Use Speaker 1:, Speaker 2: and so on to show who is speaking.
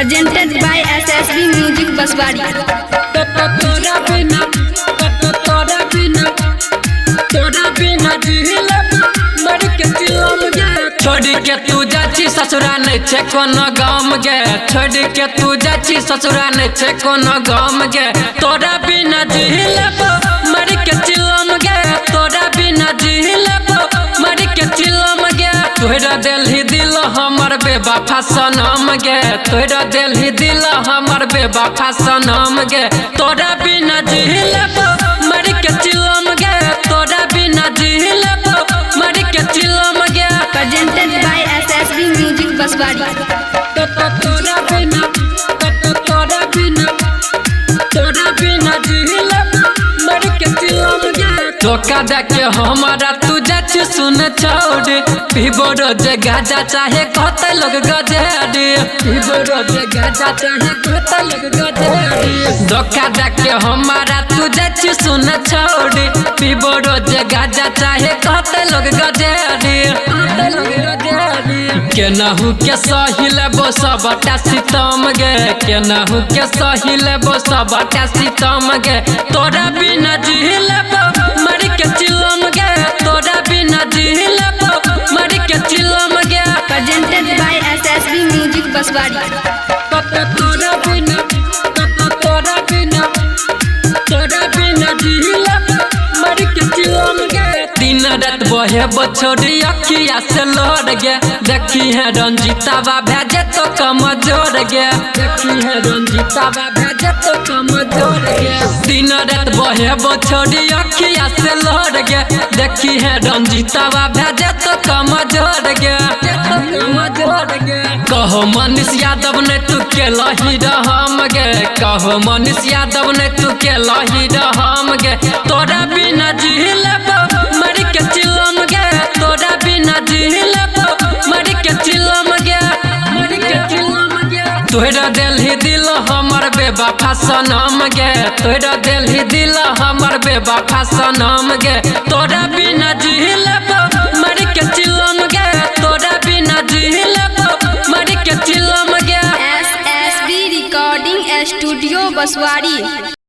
Speaker 1: presented by SSB Music Baswari।
Speaker 2: छोड़ के तू जाची ससुरा नहीं छे कोनो गाम गे, छोड़ के तू जाची ससुरा नहीं छे कोनो गाम गे। तोरा बिना जी लेबो मर के चिलम गे, तोरा बिना जी लेबो मर के चिलम गे। तोरा दिल दिल हमर बेवफा सनम गे, तोरा दिल दिल हमर बेवफा सनम गे। तोरा बिना जी लेबो मर के चिलम गे, तोरा बिना जी लेबो मर के चिलम गे।
Speaker 1: presented by SSB Music Baswari।
Speaker 2: धोखा देके हमारा तू जाच सुन छोड़, पीबो रोज गाजा चाहे कहते लोग गजेड़ी, पीबो रोज गाजा चाहे कहते लोग गजेड़ी। धोखा देके हमारा तू जाच सुन छोड़, पीबो रोज गाजा चाहे कहते लोग गजेड़ी, कहते लोग गजेड़ी। केनाहू के सही लेबो सबटा सितम गे, केनाहू के सही लेबो सबटा सितम गे। तोरा बिना जी लेबो मर के चिलम गे, तोरा बिना जी लेबो मर के चिलम गे।
Speaker 1: presented by SSB Music Baswari।
Speaker 2: तोरा बिना जी लेबो मर के चिलम गे। दिन रात बहे बछोड़ी अखिया से लोड़ गे, देखी है रंजीतावा भेजे तो कमजोर गे, देखी है रंजीतावा भेजे तो कमजोर गे। दिन रात बहे बछोड़ी अखिया से लोड़ गे, देखी है रंजीतावा भेजे तो कमजोर गे, कमजोर गे। कहो मनीष यादव ने तू के लही रहम गे, कहो मनीष यादव ने तू के लही रहम गे। तोरा बिना जी लेबो मर के चिलम गे, तोरा बिना जी लेबो मर के चिलम गे, मर के चिलम गे। तोरा दिल हमर बेवफा सनम गे, तोरा दिल हमर बेवफा सनम गे। तोरा बिना जी लेबो मर के चिलम गे, तोरा बिना जी लेबो मर के चिलम गे।
Speaker 1: SSB Recording Studio Baswari।